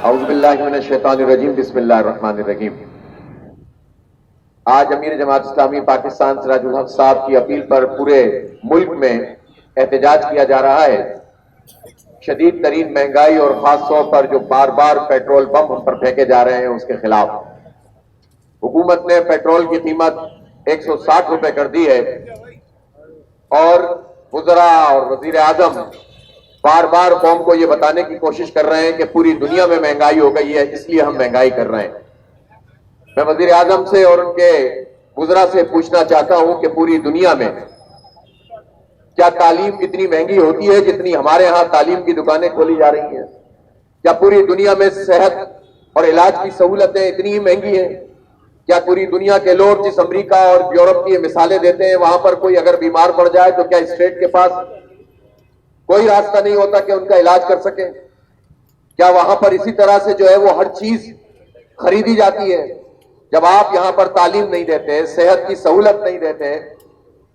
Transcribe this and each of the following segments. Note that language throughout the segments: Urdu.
اعوذ باللہ من الشیطان الرجیم بسم اللہ الرحمن الرحیم۔ آج امیر جماعت اسلامی پاکستان سراج الحق صاحب کی اپیل پر پورے ملک میں احتجاج کیا جا رہا ہے۔ شدید ترین مہنگائی اور خاص طور پر جو بار بار پیٹرول بم ہم پر پھینکے جا رہے ہیں اس کے خلاف حکومت نے پیٹرول کی قیمت 160 روپے کر دی ہے اور وزراء اور وزیر اعظم بار بار قوم کو یہ بتانے کی کوشش کر رہے ہیں کہ پوری دنیا میں مہنگائی ہو گئی ہے، اس لیے ہم مہنگائی کر رہے ہیں۔ میں وزیر اعظم سے اور ان کے وزراء سے پوچھنا چاہتا ہوں کہ پوری دنیا میں کیا تعلیم اتنی مہنگی ہوتی ہے جتنی ہمارے ہاں تعلیم کی دکانیں کھولی جا رہی ہیں؟ کیا پوری دنیا میں صحت اور علاج کی سہولتیں اتنی ہی مہنگی ہیں؟ کیا پوری دنیا کے لوگ جس امریکہ اور یورپ کی مثالیں دیتے ہیں وہاں پر کوئی اگر بیمار پڑ جائے تو کیا اسٹیٹ کے پاس کوئی راستہ نہیں ہوتا کہ ان کا علاج کر سکیں؟ کیا وہاں پر اسی طرح سے جو ہے وہ ہر چیز خریدی جاتی ہے؟ جب آپ یہاں پر تعلیم نہیں دیتے، صحت کی سہولت نہیں دیتے،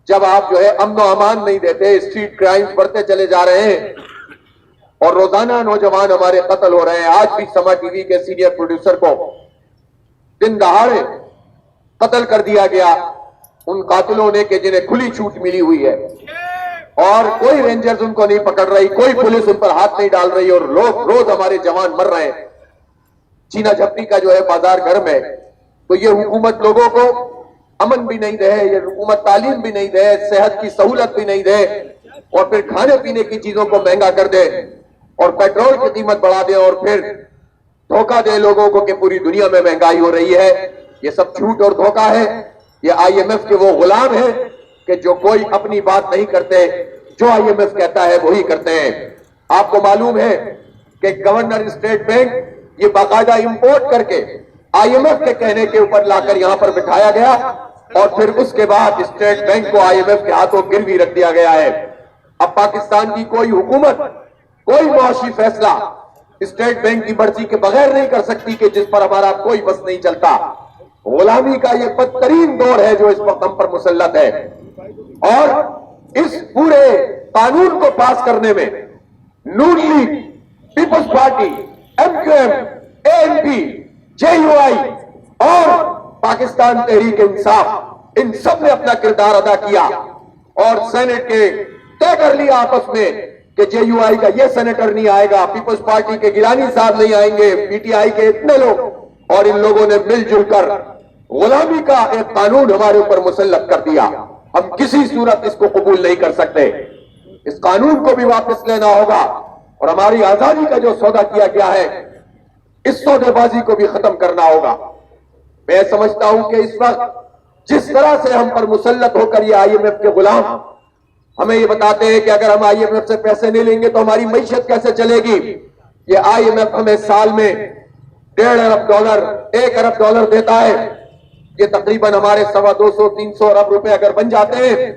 جب آپ جو ہے امن و امان نہیں دیتے، اسٹریٹ کرائمز بڑھتے چلے جا رہے ہیں اور روزانہ نوجوان ہمارے قتل ہو رہے ہیں۔ آج بھی سما ٹی وی کے سینئر پروڈیوسر کو دن دہاڑے قتل کر دیا گیا ان قاتلوں نے کہ جنہیں کھلی چھوٹ ملی ہوئی ہے اور کوئی رینجرز ان کو نہیں پکڑ رہی، کوئی پولیس ان پر ہاتھ نہیں ڈال رہی اور لوگ روز ہمارے جوان مر رہے ہیں۔ چینا جھپٹی کا جو ہے بازار گرم ہے۔ تو یہ حکومت لوگوں کو امن بھی نہیں دے، یہ حکومت تعلیم بھی نہیں دے، صحت کی سہولت بھی نہیں دے اور پھر کھانے پینے کی چیزوں کو مہنگا کر دے اور پیٹرول کی قیمت بڑھا دے اور پھر دھوکہ دے لوگوں کو کہ پوری دنیا میں مہنگائی ہو رہی ہے۔ یہ سب جھوٹ اور دھوکہ ہے۔ یہ آئی ایم ایف کے وہ غلام ہیں کہ جو کوئی اپنی بات نہیں کرتے، جو آئی ایم ایف کہتا ہے وہی کرتے ہیں۔ آپ کو معلوم ہے کہ گورنر اسٹیٹ بینک یہ باقاعدہ امپورٹ کر کے آئی ایم ایف کے کہنے کے اوپر لا کر یہاں پر بٹھایا گیا اور پھر اس کے بعد اسٹیٹ بینک کو آئی ایم ایف کے ہاتھوں گروی رکھ دیا گیا ہے۔ اب پاکستان کی کوئی حکومت کوئی معاشی فیصلہ اسٹیٹ بینک کی مرضی کے بغیر نہیں کر سکتی کہ جس پر ہمارا کوئی بس نہیں چلتا۔ غلامی کا یہ بدترین دور ہے جو اس وقت ہم پر مسلط ہے اور اس پورے قانون کو پاس کرنے میں Noon league, peoples party, M Q M, A N P, J U I اور پاکستان تحریک انصاف ان سب نے اپنا کردار ادا کیا اور سینٹ کے طے کر لیا آپس میں کہ جے یو آئی کا یہ سینیٹر نہیں آئے گا، پیپلز پارٹی کے گیلانی صاحب نہیں آئیں گے، پی ٹی آئی کے اتنے لوگ، اور ان لوگوں نے مل جل کر غلامی کا ایک قانون ہمارے اوپر مسلط کر دیا۔ ہم کسی صورت اس کو قبول نہیں کر سکتے۔ اس قانون کو بھی واپس لینا ہوگا اور ہماری آزادی کا جو سودا کیا گیا ہے اس سودے بازی کو بھی ختم کرنا ہوگا۔ میں سمجھتا ہوں کہ اس وقت جس طرح سے ہم پر مسلط ہو کر یہ آئی ایم ایف کے غلام ہمیں یہ بتاتے ہیں کہ اگر ہم آئی ایم ایف سے پیسے نہیں لیں گے تو ہماری معیشت کیسے چلے گی۔ یہ آئی ایم ایف ہمیں سال میں 1.5 ارب ڈالر، 1 ارب ڈالر دیتا ہے۔ یہ تقریباً ہمارے 200-300 ارب روپے اگر بن جاتے ہیں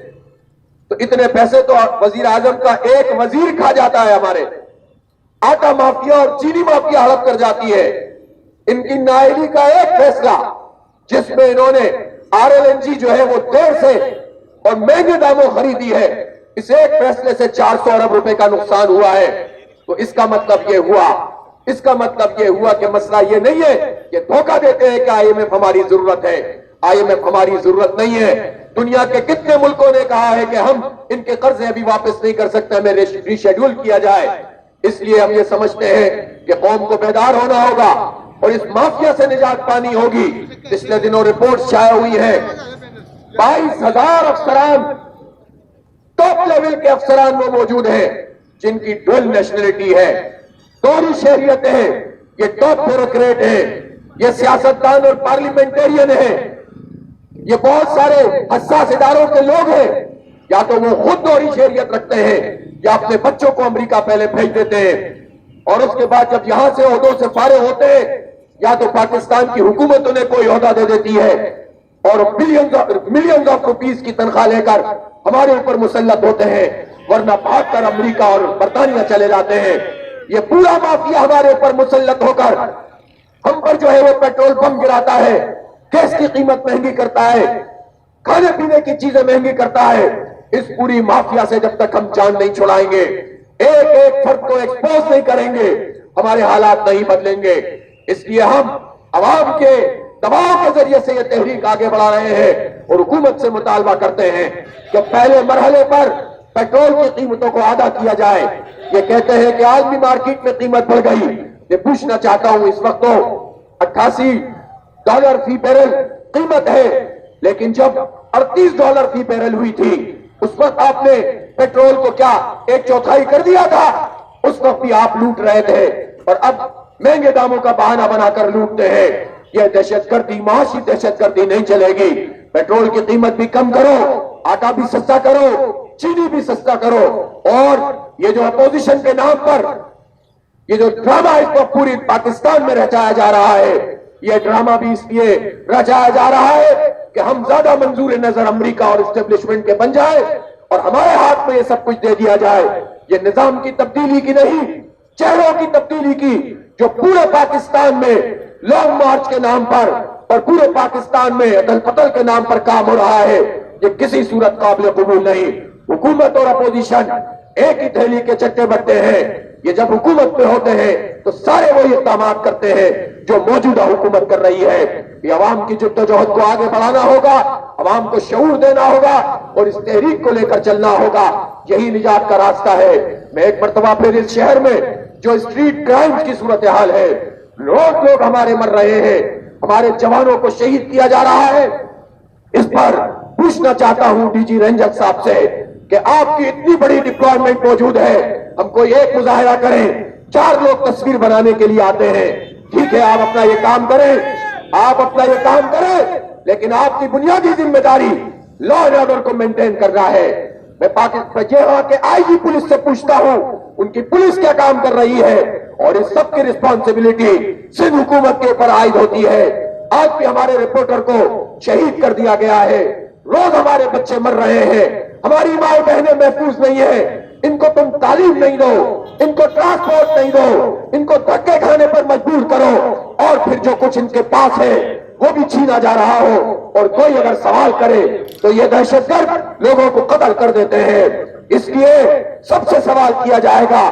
تو اتنے پیسے تو وزیر اعظم کا ایک وزیر کھا جاتا ہے۔ ہمارے آٹا مافیا اور چینی مافیا ہڑپ کر جاتی ہے۔ ان کی نااہلی کا ایک فیصلہ جس میں انہوں نے آر ایل این جی جو ہے وہ دیر سے اور مہنگے داموں خریدی ہے، اس ایک فیصلے سے 400 ارب روپے کا نقصان ہوا ہے۔ تو اس کا مطلب یہ ہوا کہ مسئلہ یہ نہیں ہے کہ دھوکہ دیتے ہیں کہ آئی ایم ایف ہماری ضرورت ہے۔ آئی ایم ایف ہماری ضرورت نہیں ہے۔ دنیا کے کتنے ملکوں نے کہا ہے کہ ہم ان کے قرضے ابھی واپس نہیں کر سکتے، ہمیں ری شیڈول کیا جائے۔ اس لیے ہم یہ سمجھتے ہیں کہ قوم کو بیدار ہونا ہوگا اور اس مافیا سے نجات پانی ہوگی۔ پچھلے دنوں رپورٹس شائع ہوئی ہیں 22,000 افسران، ٹاپ لیول کے افسران وہ موجود ہیں جن کی ڈوئل نیشنلٹی ہے، دوہری شہریت ہے، یہ ٹاپ بیوروکریٹ ہیں، یہ سیاستدان اور پارلیمنٹیرین ہیں، یہ بہت سارے حساس اداروں کے لوگ ہیں۔ یا تو وہ خود دوہری شہریت رکھتے ہیں یا اپنے بچوں کو امریکہ پہلے بھیج دیتے ہیں اور اس کے بعد جب یہاں سے عہدوں سے فارغ ہوتے ہیں یا تو پاکستان کی حکومت انہیں کوئی عہدہ دے دیتی ہے اور ملینز آف روپیز کی تنخواہ لے کر ہمارے اوپر مسلط ہوتے ہیں، ورنہ بھاگ کر امریکہ اور برطانیہ چلے جاتے ہیں۔ یہ پورا مافیا ہمارے اوپر مسلط ہو کر ہم پر جو ہے وہ پیٹرول بم گراتا ہے، گیس کی قیمت مہنگی کرتا ہے، کھانے پینے کی چیزیں مہنگی کرتا ہے۔ اس پوری مافیا سے جب تک ہم جان نہیں چھڑائیں گے، ایک ایک فرد کو ایکسپوز نہیں کریں گے، ہمارے حالات نہیں بدلیں گے. اس لیے ہم عوام کے دباؤ کے ذریعے سے یہ تحریک آگے بڑھا رہے ہیں اور حکومت سے مطالبہ کرتے ہیں کہ پہلے مرحلے پر پیٹرول کی قیمتوں کو آدھا کیا جائے. یہ کہتے ہیں کہ عالمی مارکیٹ میں قیمت بڑھ گئی. یہ پوچھنا چاہتا ہوں اس وقت تو $88 فی بیرل قیمت ہے، لیکن جب $38 فی بیرل ہوئی تھی اس وقت آپ نے پیٹرول کو کیا 1/4 کر دیا تھا؟ اس وقت بھی آپ لوٹ رہے تھے اور اب مہنگے داموں کا بہانہ بنا کر لوٹتے ہیں. یہ دہشت گردی، معاشی دہشت گردی نہیں چلے گی. پیٹرول کی قیمت بھی کم کرو، آٹا بھی سستا کرو، چینی بھی سستا کرو. اور یہ جو اپوزیشن کے نام پر یہ جو ڈرامہ اس کو پوری پاکستان میں رچایا جا رہا ہے، یہ ڈرامہ بھی اس لیے رچایا جا رہا ہے کہ ہم زیادہ منظور نظر امریکہ اور اسٹیبلشمنٹ کے بن جائے اور ہمارے ہاتھ میں یہ سب کچھ دے دیا جائے. یہ نظام کی تبدیلی کی نہیں، چہروں کی تبدیلی کی جو پورے پاکستان میں لانگ مارچ کے نام پر اور پورے پاکستان میں عدل پتل کے نام پر کام ہو رہا ہے، یہ کسی صورت قابل قبول نہیں. حکومت اور اپوزیشن ایک ہی تھیلی کے چٹے بٹے ہیں. یہ جب حکومت میں ہوتے ہیں تو سارے وہی اقدامات کرتے ہیں جو موجودہ حکومت کر رہی ہے. یہ عوام کی جدوجہد کو آگے بڑھانا ہوگا، عوام کو شعور دینا ہوگا اور اس تحریک کو لے کر چلنا ہوگا. یہی نجات کا راستہ ہے. میں ایک مرتبہ پھر اس شہر میں جو اسٹریٹ کرائمز کی صورتحال ہے، لوگ ہمارے مر رہے ہیں، ہمارے جوانوں کو شہید کیا جا رہا ہے، اس پر پوچھنا چاہتا ہوں ڈی جی رینجر صاحب سے کہ آپ کی اتنی بڑی ڈپلائمنٹ موجود ہے، ہم کوئی ایک مظاہرہ کریں، 4 لوگ تصویر بنانے کے لیے آتے ہیں. ٹھیک ہے، آپ اپنا یہ کام کریں، آپ اپنا یہ کام کریں، لیکن آپ کی بنیادی ذمہ داری لا اینڈ آرڈر کو مینٹین کرنا ہے. میں پاکستان کے آئی جی پولیس سے پوچھتا ہوں ان کی پولیس کیا کام کر رہی ہے، اور اس سب کی رسپانسبلٹی سندھ حکومت کے اوپر عائد ہوتی ہے. آج بھی ہمارے رپورٹر کو شہید کر دیا گیا ہے، روز ہمارے بچے مر رہے ہیں، ہماری ماں بہنیں محفوظ نہیں ہیں. ان کو تم تعلیم نہیں دو، ان کو ٹرانسپورٹ نہیں دو، ان کو دھکے کھانے پر مجبور کرو، اور پھر جو کچھ ان کے پاس ہے وہ بھی چھینا جا رہا ہو، اور کوئی اگر سوال کرے تو یہ دہشت گرد لوگوں کو قتل کر دیتے ہیں. اس لیے سب سے سوال کیا جائے گا،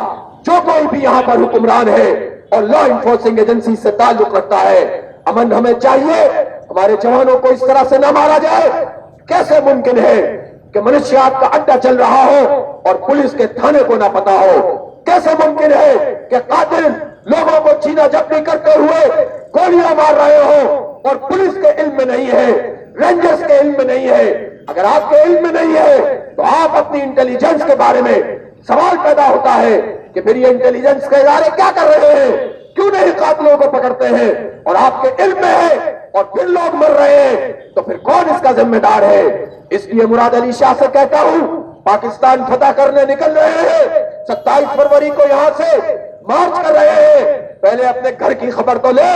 جو کوئی بھی یہاں پر حکمران ہے اور لا انفورسنگ ایجنسی سے تعلق رکھتا ہے، امن ہمیں چاہیے، ہمارے جوانوں کو اس طرح سے نہ مارا جائے. کیسے ممکن ہے کہ منشیات کا اڈا چل رہا ہو اور پولیس کے تھانے کو نہ پتا ہو؟ کیسے ممکن ہے کہ قاتل لوگوں کو چھینا جھپٹی کرتے ہوئے گولیاں مار رہے ہو اور پولیس کے علم میں نہیں ہے، رینجرز کے علم میں نہیں ہے؟ اگر آپ کے علم میں نہیں ہے تو آپ اپنی انٹیلیجنس کے بارے میں سوال پیدا ہوتا ہے کہ پھر یہ انٹیلیجنس کے ادارے کیا کر رہے ہیں، کیوں نہیں قاتلوں کو پکڑتے ہیں؟ اور آپ کے علم میں ہے اور پھر لوگ مر رہے ہیں تو پھر کون اس کا ذمہ دار ہے؟ اس لیے مراد علی شاہ سے کہتا ہوں، پاکستان فتح کرنے نکل رہے ہیں، 27 فروری کو یہاں سے مارچ کر رہے ہیں. پہلے اپنے گھر کی خبر تو لے.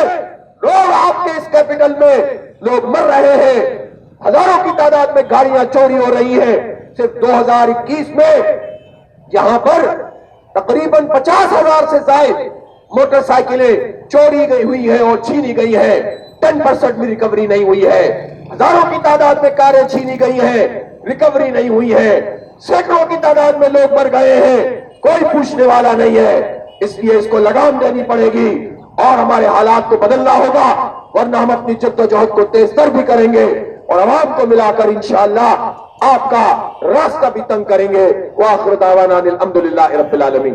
لوگ آپ کے اس کیپٹل میں لوگ مر رہے ہیں، ہزاروں کی تعداد میں گاڑیاں چوری ہو رہی ہیں. صرف 2021 میں یہاں پر تقریباً 50,000 سے زائد موٹر سائیکلیں چوری گئی ہوئی ہیں اور چھینی گئی ہیں. 10% بھی ریکوری نہیں ہوئی ہے. ہزاروں کی تعداد میں کاریں چھینی گئی ہیں، ریکوری نہیں ہوئی ہے. سینکڑوں کی تعداد میں لوگ مر گئے ہیں، کوئی پوچھنے والا نہیں ہے. اس لیے اس کو لگام دینی پڑے گی اور ہمارے حالات کو بدلنا ہوگا، ورنہ ہم اپنی جدوجہد کو تیز تر بھی کریں گے اور عوام کو ملا کر انشاءاللہ آپ کا راستہ بھی تنگ کریں گے. وآخر دعوانا الحمدللہ رب العالمین.